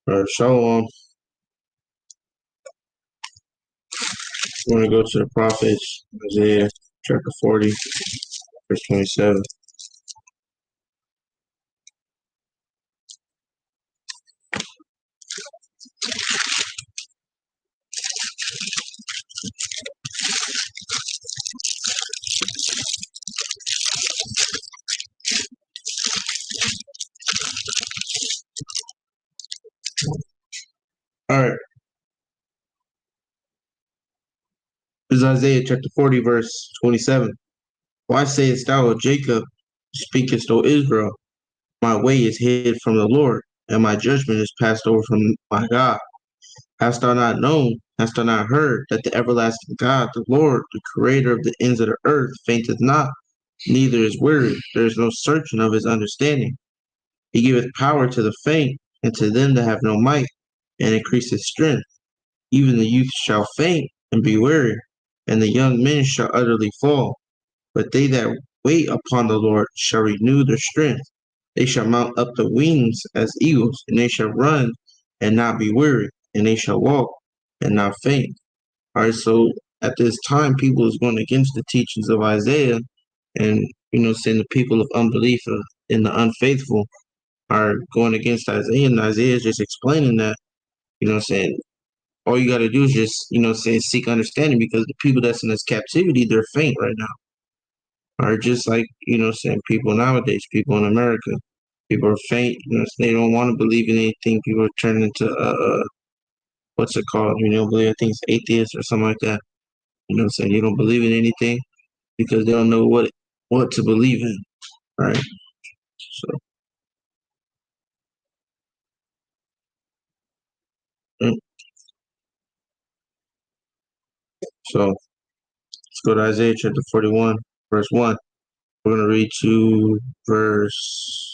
Shalom. We're going to go to the prophets, Isaiah chapter 40, verse 27. All right. This is Isaiah chapter 40, verse 27. Why sayest thou, O Jacob, speakest, O Israel? My way is hid from the Lord, and my judgment is passed over from my God. Hast thou not known, hast thou not heard, that the everlasting God, the Lord, the creator of the ends of the earth, fainteth not, neither is weary. There is no searching of his understanding. He giveth power to the faint, and to them that have no might, and increaseth strength. Even the youth shall faint and be weary, and the young men shall utterly fall. But they that wait upon the Lord shall renew their strength. They shall mount up the wings as eagles, and they shall run and not be weary, and they shall walk and not faint. All right, so at this time, people is going against the teachings of Isaiah, and saying the people of unbelief and the unfaithful are going against Isaiah, and Isaiah is just explaining that, saying all you got to do is just, seek understanding, because the people that's in this captivity, they're faint right now. Are just like, people nowadays, people in America, people are faint, they don't want to believe in anything. People are turning into, what's it called? Believe, I think it's atheists or something like that. Saying you don't believe in anything because they don't know what to believe in, right? So, mm, so let's go to Isaiah chapter 41, verse 1. We're going to read to verse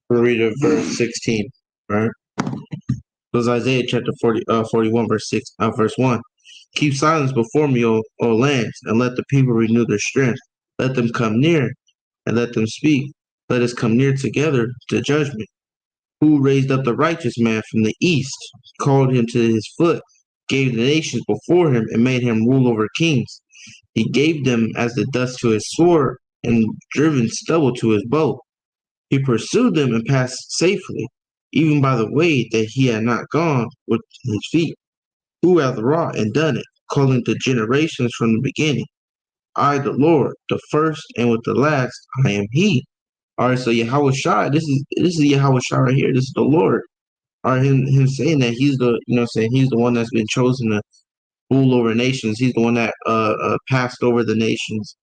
we'll read at verse 16, right? It was Isaiah chapter 41, verse 1. Keep silence before me, O lands, and let the people renew their strength. Let them come near, and let them speak. Let us come near together to judgment. Who raised up the righteous man from the east, called him to his foot, gave the nations before him, and made him rule over kings. He gave them as the dust to his sword, and driven stubble to his bow. He pursued them and passed safely, even by the way that he had not gone with his feet. Who hath wrought and done it, calling the generations from the beginning? I, the Lord, the first and with the last, I am He. All right, so Yahweh Shai, this is Yahweh Shai right here. This is the Lord. All right, him saying that he's the, saying he's the one that's been chosen to rule over nations. He's the one that passed over the nations,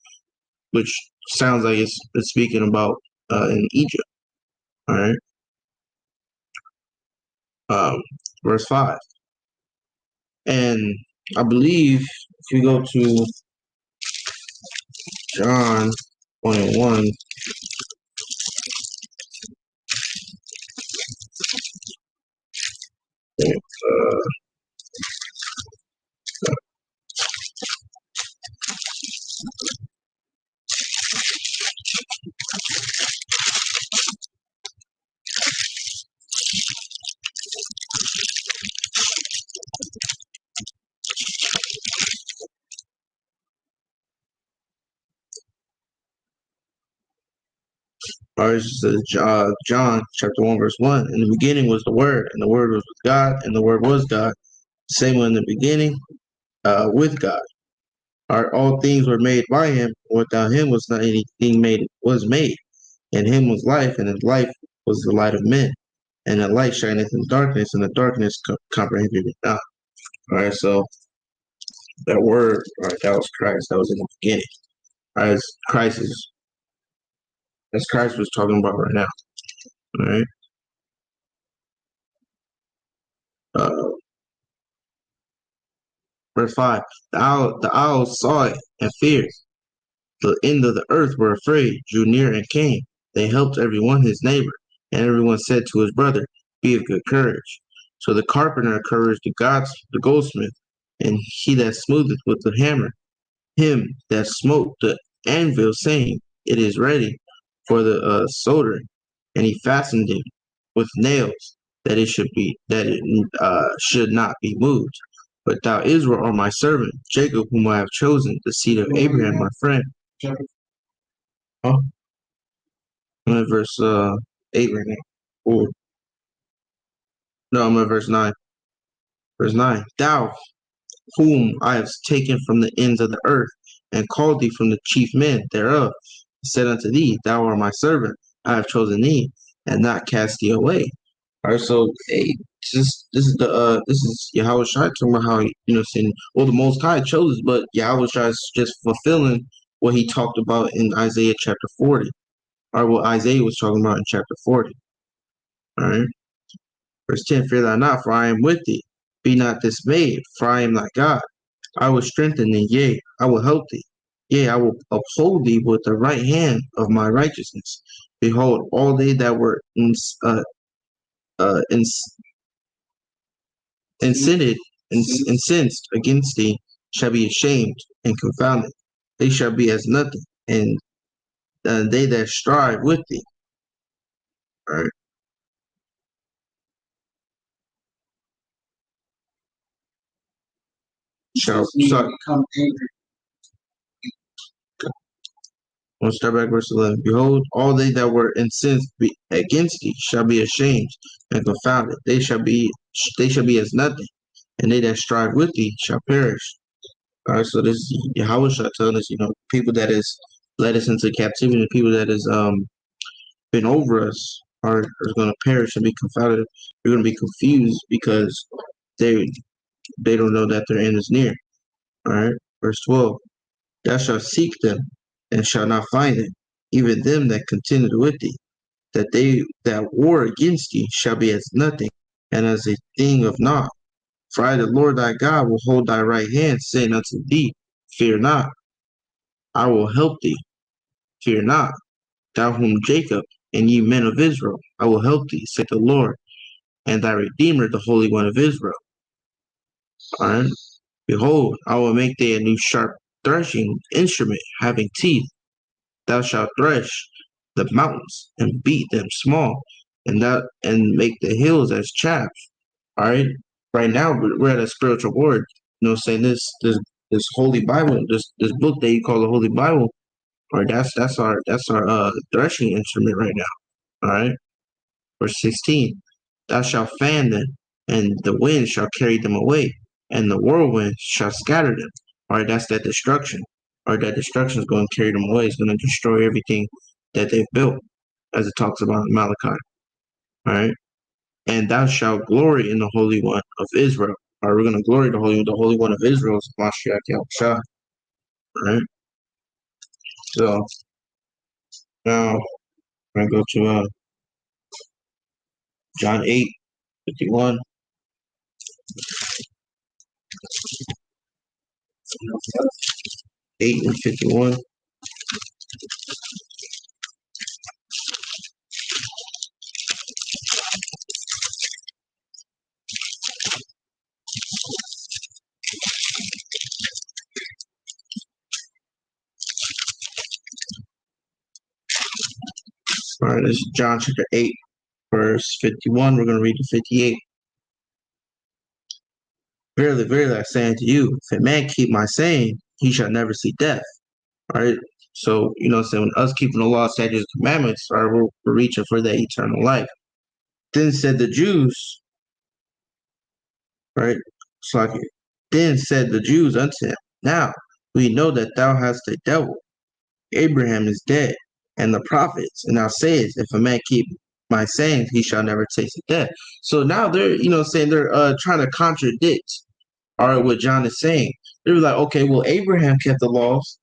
which sounds like it's speaking about in Egypt. All right. Um, verse 5. And I believe if you go to John 1:1, John chapter 1, verse 1. In the beginning was the Word, and the Word was with God, and the Word was God. Same one in the beginning, with God. All things were made by him. Without him was not anything made. And him was life, and his life was the light of men. And the light shineth in darkness, and the darkness comprehended it not. All right, so that word, all right, that was Christ. That was in the beginning. All right, as Christ was talking about right now. All right. Uh, verse 5. The owls saw it and feared. The end of the earth were afraid, drew near and came. They helped every one his neighbor, and everyone said to his brother, Be of good courage. So the carpenter encouraged the goldsmith, and he that smootheth with the hammer, him that smote the anvil, saying, It is ready for the soldering. And he fastened it with nails, that it should not be moved. But thou, Israel, art my servant, Jacob, whom I have chosen, the seed of Abraham, my friend. Oh, I'm at verse 8 right now. Or, no, I'm at verse 9. Verse 9. Thou, whom I have taken from the ends of the earth, and called thee from the chief men thereof, said unto thee, Thou art my servant, I have chosen thee, and not cast thee away. All right, so hey, this is Yahweh Shai talking about how saying, well, the Most High chose us, but Yahweh Shai is just fulfilling what he talked about in Isaiah chapter 40, or what Isaiah was talking about in chapter 40. All right, verse 10: Fear thou not, for I am with thee. Be not dismayed, for I am thy God. I will strengthen thee, yea, I will help thee. Yea, I will uphold thee with the right hand of my righteousness. Behold, all they that were uh, incensed against thee shall be ashamed and confounded. They shall be as nothing, and they that strive with thee, all right, shall become angry. We'll start back verse 11. Behold, all they that were incensed against thee shall be ashamed and confounded. They shall be as nothing, and they that strive with thee shall perish. All right, so this is Yahweh shall telling us, people that is led us into captivity, the people that is been over us are going to perish and be confounded. They're going to be confused because they they don't know that their end is near. All right, verse 12. Thou shalt seek them and shalt not find them, even them that contended with thee, that they that war against thee shall be as nothing, and as a thing of naught. For I, the Lord thy God, will hold thy right hand, saying unto thee, Fear not, I will help thee. Fear not, thou whom Jacob, and ye men of Israel, I will help thee, saith the Lord, and thy Redeemer, the Holy One of Israel. All right. Behold, I will make thee a new sharp threshing instrument, having teeth. Thou shalt thresh the mountains and beat them small, and make the hills as chaff. All right. Right now, we're at a spiritual word. Saying this Holy Bible, this book that you call the Holy Bible, or that's our threshing instrument right now. All right. Verse 16, thou shalt fan them, and the wind shall carry them away, and the whirlwind shall scatter them. All right, that's that destruction. All right, that destruction is going to carry them away. It's going to destroy everything that they've built, as it talks about in Malachi. All right, and thou shalt glory in the Holy One of Israel. All right, we're going to glory the Holy One of Israel is Mashiach Yahushua. All right, so now we're going to go to John 8:51. 8:51. All right, this is John chapter 8, verse 51. We're going to read to 58. Verily, verily, I say unto you, if a man keep my saying, he shall never see death. All right. So, saying when us keeping the law, statutes, commandments, all right, we're reaching for that eternal life. Then said the Jews, right? Then said the Jews unto him, Now we know that thou hast a devil. Abraham is dead, and the prophets, and thou sayest, if a man keep my sayings, he shall never taste of death. So now they're, saying they're trying to contradict, all right, what John is saying. They were like, okay, well, Abraham kept the laws.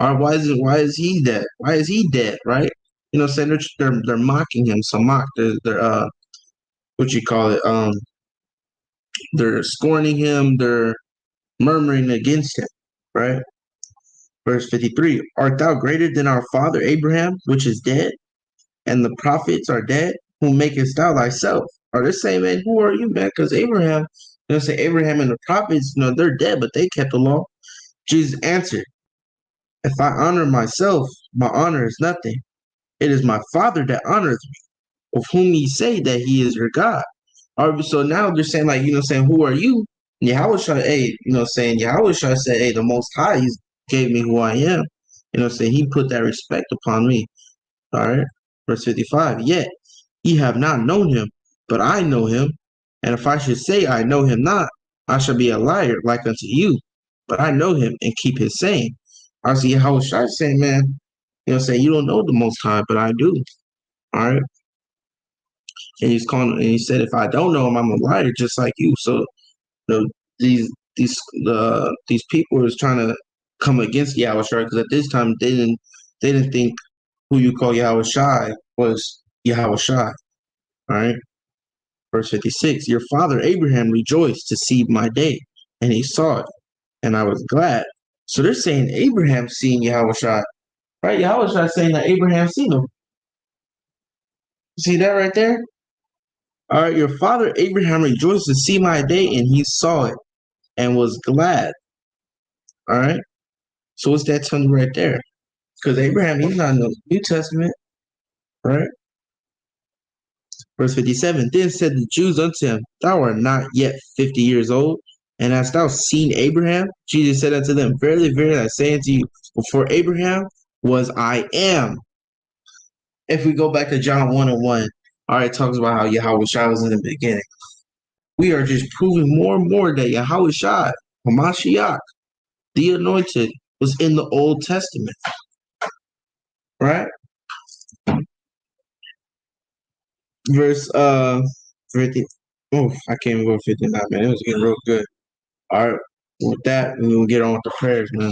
All right, why is he dead? Why is he dead, right? Saying they're mocking him. So they're what you call it? They're scorning him, they're murmuring against him, right? Verse 53, art thou greater than our father Abraham, which is dead, and the prophets are dead? Whom makest thou thyself? Or they're saying, man, who are you, man? Because Abraham, say Abraham and the prophets, they're dead, but they kept the law. Jesus answered, if I honor myself, my honor is nothing. It is my Father that honors me, of whom ye say that he is your God. All right, so now they're saying, like, saying, who are you? And Yahweh Shai, hey, saying Yahweh Shai said, hey, the Most High, he gave me who I am. Saying he put that respect upon me. All right. Verse 55. Yet ye have not known him, but I know him. And if I should say I know him not, I shall be a liar like unto you. But I know him and keep his saying. I see how Shai saying, man, saying you don't know the Most High, but I do. All right. And he's calling, and he said, if I don't know him, I'm a liar just like you. So the these these people is trying to come against Yahweh Shai because at this time they didn't think who you call Yahweh Shai was Yahweh Shai. All right. Verse 56, your father Abraham rejoiced to see my day, and he saw it, and I was glad. So they're saying Abraham seen Yahweh Shai, right? Yahweh Shai saying that Abraham seen him. See that right there? All right, your father Abraham rejoiced to see my day, and he saw it and was glad. All right. So what's that telling you right there? Because Abraham, he's not in the New Testament, right? Verse 57, then said the Jews unto him, thou art not yet 50 years old, and hast thou seen Abraham? Jesus said unto them, verily, verily, I say unto you, before Abraham was I am. If we go back to John 1 and 1, all right, it talks about how Yahweh Shai was in the beginning. We are just proving more and more that Yahweh Shai, Hamashiach, the anointed, was in the Old Testament, right? Verse 50. Oh, I can't even go 59, man. It was getting real good. All right. With that, we will get on with the prayers, man.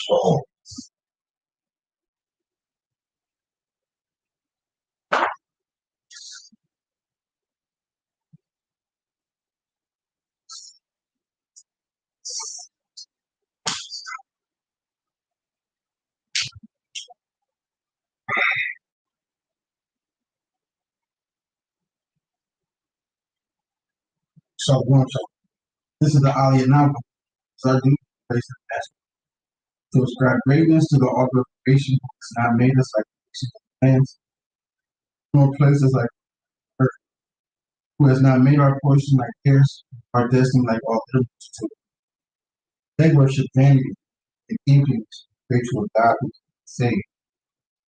Oh, so one, so this is the Aliyah Nava. So I do place the ask to ascribe greatness to the author of creation who has not made us like lands, nor places like earth, who has not made our portion like theirs, our destiny like all others to. They worship vanity and emptiness, pray to a God who can save.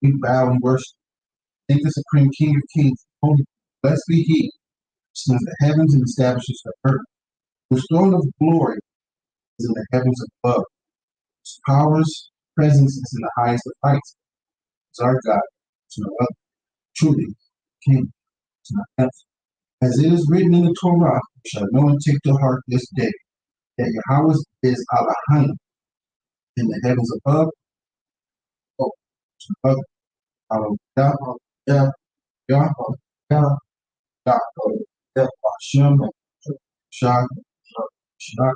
We bow and worship. Thank the Supreme King of Kings, holy, blessed be He, who sends the heavens and establishes the earth. Whose throne of glory is in the heavens above. His powers, presence is in the highest of heights. Is our God to no other. Truly, King to no other. As it is written in the Torah, you shall know and take to heart this day that Yahweh is Elohim in the heavens above. Oh, to no other. Yahweh, Yahweh, Yahweh, Yahweh, Yahweh, Hashem, Shah, Shah,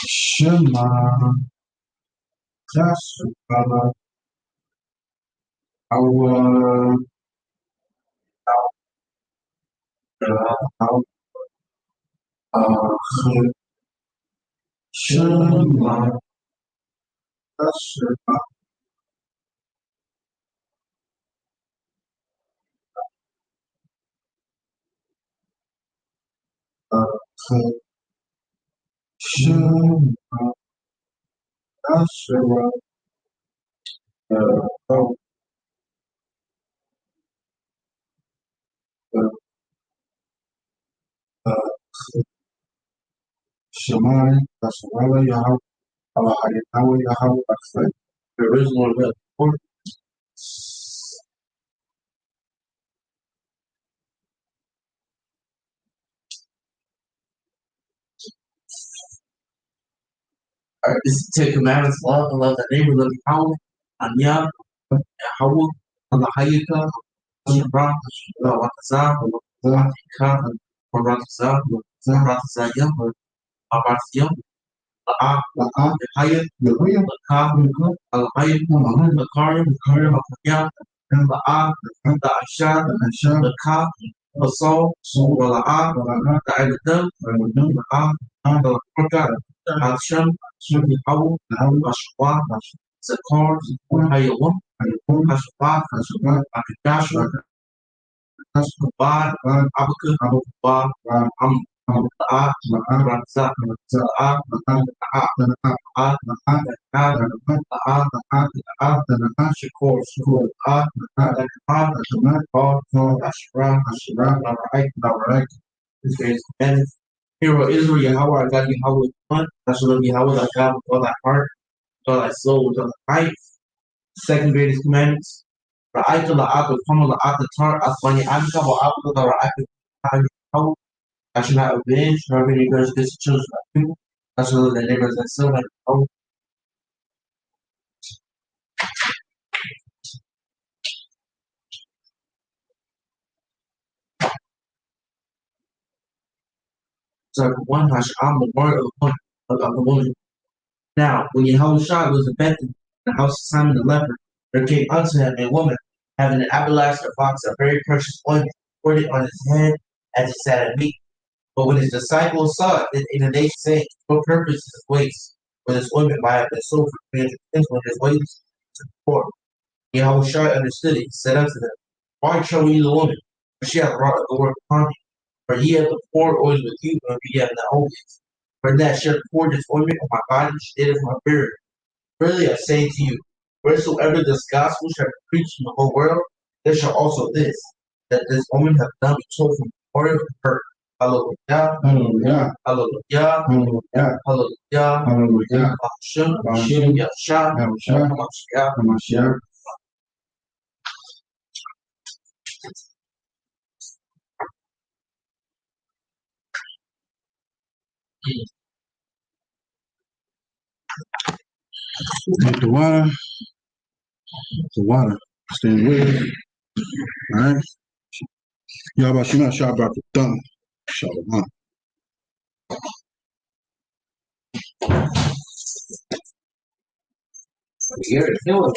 Shema Yasukala our Shema Yasukala Shema Yasukala Shema Yasukala Yahweh Allah Yahweh Yahweh Akhlaq. The original report. This is Ten Commandments, love and love the neighbor, love Yahweh, Anya, Yahweh, Allah Hayika, Shabbat, Wakazah, Wakazah, Warakazah, Warakazah, Warakazah, La'a, Yahaya, Laka, Alahaya, Lakarim, Makaya, La'a, La'asha, Laka, Asal, Wala'a, La'adam, La'a, La'akurka, Al-Sham, Yahawu, Ashwa, Zakar, Hayawam, Hashwa, Akadasha, Ba, Abaku, Ba, La'a, Ranza, Hero Israel, Yahweh, I got Yahweh with one. I shall love Yahweh, thy God, with all thy heart, with all thy soul, with all thy might. Second greatest commandments. Ra'aytu la'atu kama la'atu tar asmani anka wa'atu da ra'aytu I should not avenge, nor any grudge against the children of my people. I shall love their neighbors and so like oh. So one I'm the word of the woman. Now, when Yahushua was in Bethany, the house of Simon the leper, there came unto him a woman having an alabaster box of very precious ointment, poured it on his head as he sat at meat. But when his disciples saw it, they indignation saying, what purpose is this waste? For this ointment might have been sold for 300 pence when his wages to the poor. Yahushua understood it. He said unto them, why trouble you the woman? For she hath wrought a work upon you. For ye have the poor always with you, and ye have not always. For that she hath poured this ointment on my body, she did as my burial. Verily I say to you, wheresoever this gospel shall be preached in the whole world, there shall also this, that this woman hath done be told from the glory of her. Hallelujah. Hallelujah. Hallelujah. Hallelujah. Hallelujah. Hallelujah. Hashem. Hashem. Yasha. Yasha. Hamashiach. Hamashiach. Take the water, stand with it. All right. Y'all about you not Shabbat the thumb. Shalom. You're killing.